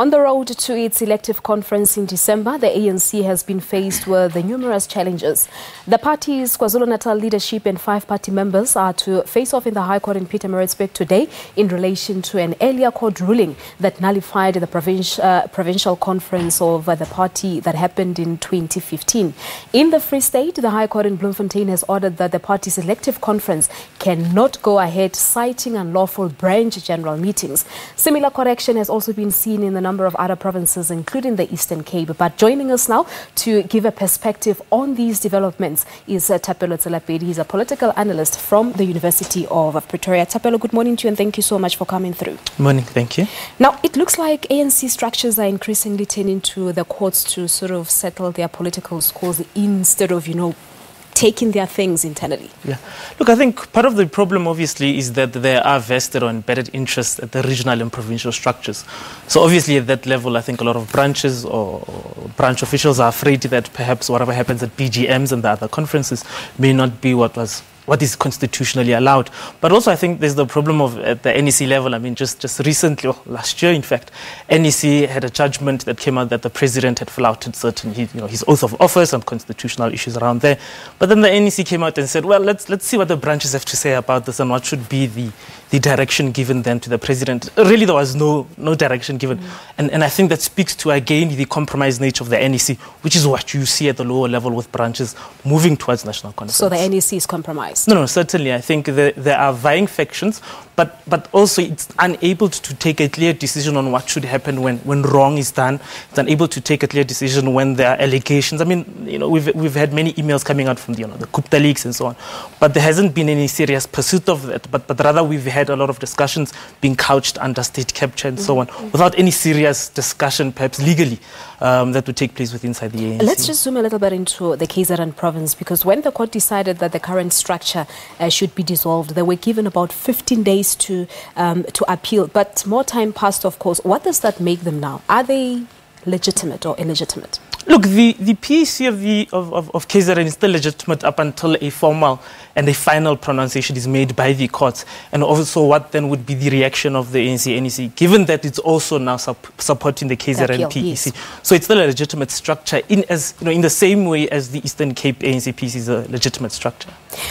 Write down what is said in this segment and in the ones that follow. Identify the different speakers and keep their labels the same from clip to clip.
Speaker 1: On the road to its elective conference in December, the ANC has been faced with the numerous challenges. The party's KwaZulu-Natal leadership and 5 party members are to face off in the High Court in Pietermaritzburg today in relation to an earlier court ruling that nullified the provincial conference of the party that happened in 2015. In the Free State, the High Court in Bloemfontein has ordered that the party's elective conference cannot go ahead, citing unlawful branch general meetings. Similar correction has also been seen in the number of other provinces, including the Eastern Cape. But joining us now to give a perspective on these developments is Thapelo Tselapedi. He's a political analyst from the University of Pretoria. Thapelo, good morning to you and thank you so much for coming through.
Speaker 2: Morning, thank you.
Speaker 1: Now, it looks like ANC structures are increasingly turning to the courts to sort of settle their political scores instead of, taking their things internally.
Speaker 2: Yeah. Look, I think part of the problem, obviously, is that there are vested or embedded interests at the regional and provincial structures. So obviously at that level, I think a lot of branches or branch officials are afraid that perhaps whatever happens at BGMs and the other conferences may not be what is constitutionally allowed. But also I think there's the problem of at the NEC level. I mean, just recently, or last year in fact, NEC had a judgment that came out that the president had flouted certain, his oath of office and constitutional issues around there. But then the NEC came out and said, well, let's see what the branches have to say about this and what should be the direction given then to the president. Really, there was no direction given. And I think that speaks to, again, the compromised nature of the NEC, which is what you see at the lower level with branches moving towards national conference.
Speaker 1: So the NEC is compromised?
Speaker 2: No, certainly. I think there are vying factions, but also it's unable to take a clear decision on what should happen when wrong is done. It's unable to take a clear decision when there are allegations. I mean, we've had many emails coming out from the Gupta leaks and so on, but there hasn't been any serious pursuit of that. But rather we've had a lot of discussions being couched under state capture and so on, without any serious discussion, perhaps legally, that would take place inside the ANC.
Speaker 1: Let's just zoom a little bit into the KZN province, because when the court decided that the current structure should be dissolved, they were given about 15 days to appeal, but more time passed, of course. What does that make them now? Are they legitimate or illegitimate?
Speaker 2: Look, the PEC of KZN is still legitimate up until a formal and a final pronunciation is made by the courts. And also what then would be the reaction of the ANC NEC, given that it's also now supporting the KZN PEC. Yes. So it's still a legitimate structure in the same way as the Eastern Cape ANC PEC is a legitimate structure.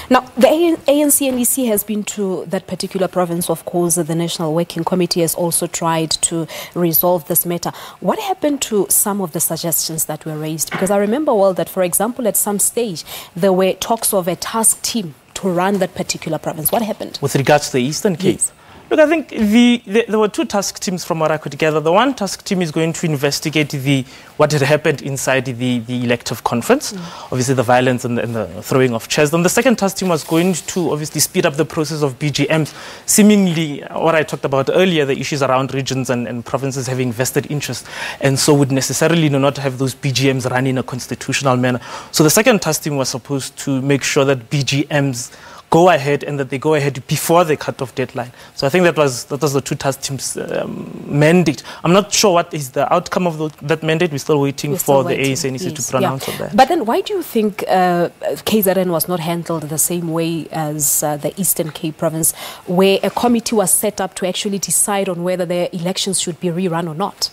Speaker 1: Now, the ANC NEC has been to that particular province. Of course, the National Working Committee has also tried to resolve this matter. What happened to some of the suggestions that were raised? Because I remember well that, for example, at some stage, there were talks of a task team to run that particular province. What happened?
Speaker 2: With regards to the Eastern Cape?
Speaker 1: Yes.
Speaker 2: Look, I think there were 2 task teams from what I could gather. The one task team is going to investigate what had happened inside the elective conference, obviously the violence and the throwing of chairs. Then the second task team was going to obviously speed up the process of BGMs, seemingly what I talked about earlier, the issues around regions and provinces having vested interest, and so would necessarily not have those BGMs run in a constitutional manner. So the second task team was supposed to make sure that BGMs go ahead and that they go ahead before the cut-off deadline. So I think that was the 2 task teams' mandate. I'm not sure what is the outcome of that mandate. We're still waiting for the ANC to pronounce on that.
Speaker 1: But then why do you think KZN was not handled the same way as the Eastern Cape province, where a committee was set up to actually decide on whether the elections should be rerun or not?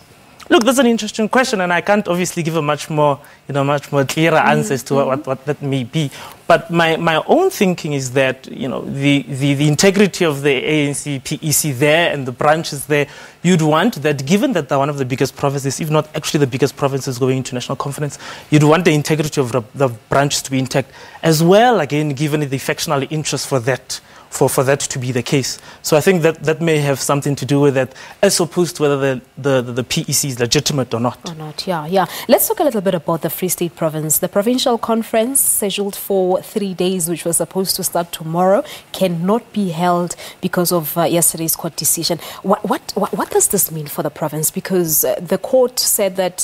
Speaker 2: Look, that's an interesting question, and I can't obviously give a much more clearer answer as to what that may be. But my own thinking is that, the integrity of the ANC PEC there and the branches there, you'd want that, given that they're one of the biggest provinces, if not actually the biggest provinces going into national conference, you'd want the integrity of the branches to be intact, as well, again, given the factional interest for that to be the case. So I think that may have something to do with that, as opposed to whether the PEC is legitimate or not.
Speaker 1: Yeah. Let's talk a little bit about the Free State province. The provincial conference, scheduled for 3 days, which was supposed to start tomorrow, cannot be held because of yesterday's court decision. What does this mean for the province? Because the court said that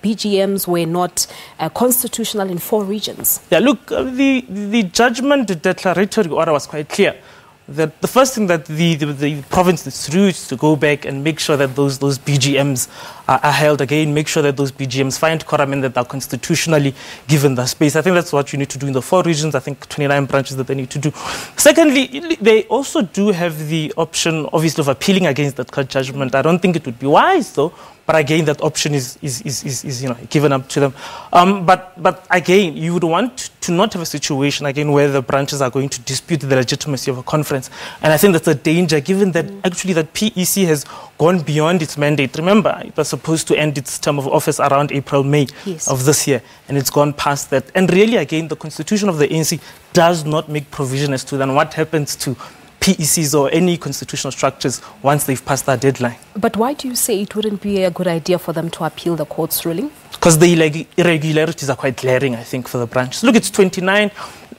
Speaker 1: BGMs were not constitutional in 4 regions.
Speaker 2: Yeah, look, the judgment declaratory order was quite clear. That the first thing that the province is to do is to go back and make sure that those BGMs are held again, make sure that those BGMs find quorum and that are constitutionally given the space. I think that's what you need to do in the 4 regions. I think 29 branches that they need to do. Secondly, they also do have the option, obviously, of appealing against that court judgment. I don't think it would be wise, though, But again, that option is given up to them. But again, you would want to not have a situation again where the branches are going to dispute the legitimacy of a conference. And I think that's a danger, given that actually that PEC has gone beyond its mandate. Remember, it was supposed to end its term of office around April, May of this year, and it's gone past that. And really, again, the constitution of the ANC does not make provision as to then what happens to PECs or any constitutional structures once they've passed that deadline.
Speaker 1: But why do you say it wouldn't be a good idea for them to appeal the court's ruling?
Speaker 2: Because the irregularities are quite glaring, I think, for the branch. Look, it's 29,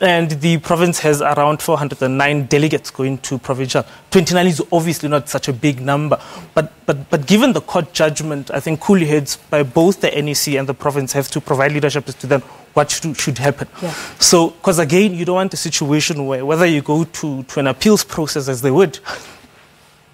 Speaker 2: and the province has around 409 delegates going to provincial. 29 is obviously not such a big number. But given the court judgment, I think cool heads by both the NEC and the province have to provide leadership as to them what should happen. Yeah. So, because again, you don't want a situation where whether you go to an appeals process as they would,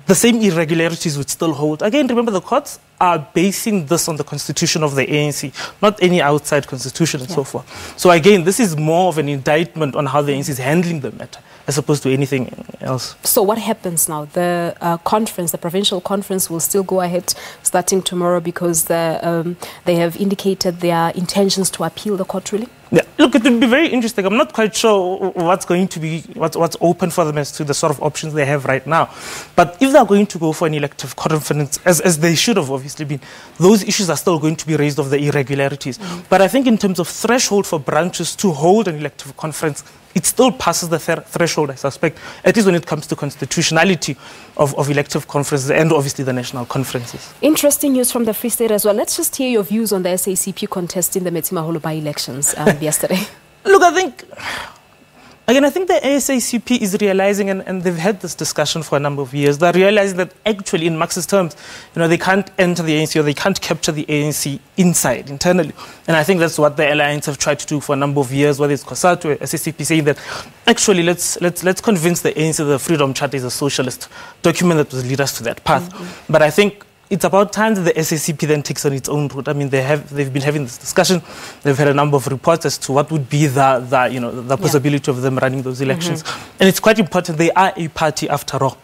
Speaker 2: the same irregularities would still hold. Again, remember, the courts are basing this on the constitution of the ANC, not any outside constitution and so forth. So again, this is more of an indictment on how the ANC is handling the matter, as opposed to anything else.
Speaker 1: So what happens now? The conference, the provincial conference, will still go ahead starting tomorrow because they have indicated their intentions to appeal the court ruling?
Speaker 2: Yeah, look, it will be very interesting. I'm not quite sure what's going to be, what's open for them as to the sort of options they have right now. But if they're going to go for an elective conference, as they should have obviously been, those issues are still going to be raised of the irregularities. But I think in terms of threshold for branches to hold an elective conference, it still passes the threshold, I suspect, at least when it comes to constitutionality of elective conferences and obviously the national conferences.
Speaker 1: Interesting news from the Free State as well. Let's just hear your views on the SACP contest in the Metsimaholo by-elections yesterday. Look,
Speaker 2: I think the SACP is realizing, and they've had this discussion for a number of years, they're realizing that actually in Marxist terms, they can't enter the ANC or they can't capture the ANC internally. And I think that's what the alliance have tried to do for a number of years, whether it's COSATU or SACP, saying that actually let's convince the ANC that the Freedom Charter is a socialist document that will lead us to that path. But I think it's about time that the SACP then takes on its own route. I mean, they've been having this discussion. They've had a number of reports as to what would be the possibility of them running those elections. And it's quite important. They are a party after all.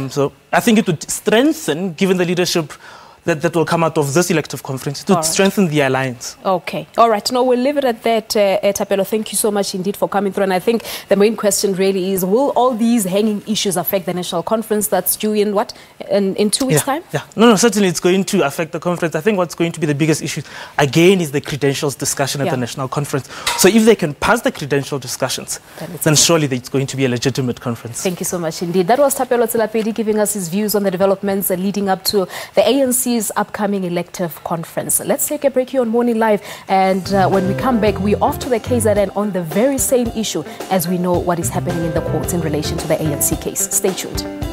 Speaker 2: So I think it would strengthen, given the leadership that will come out of this elective conference, to strengthen the alliance.
Speaker 1: Okay. All right. No, we'll leave it at that, Thapelo. Thank you so much indeed for coming through. And I think the main question really is, will all these hanging issues affect the national conference that's due in what? In 2 weeks' time?
Speaker 2: Yeah. No, certainly it's going to affect the conference. I think what's going to be the biggest issue, again, is the credentials discussion at the national conference. So if they can pass the credential discussions, then surely it's going to be a legitimate conference.
Speaker 1: Thank you so much indeed. That was Thapelo Tselapedi giving us his views on the developments leading up to the ANC's upcoming elective conference. Let's take a break here on Morning Live, and when we come back, we're off to the KZN on the very same issue as we know what is happening in the courts in relation to the ANC case. Stay tuned.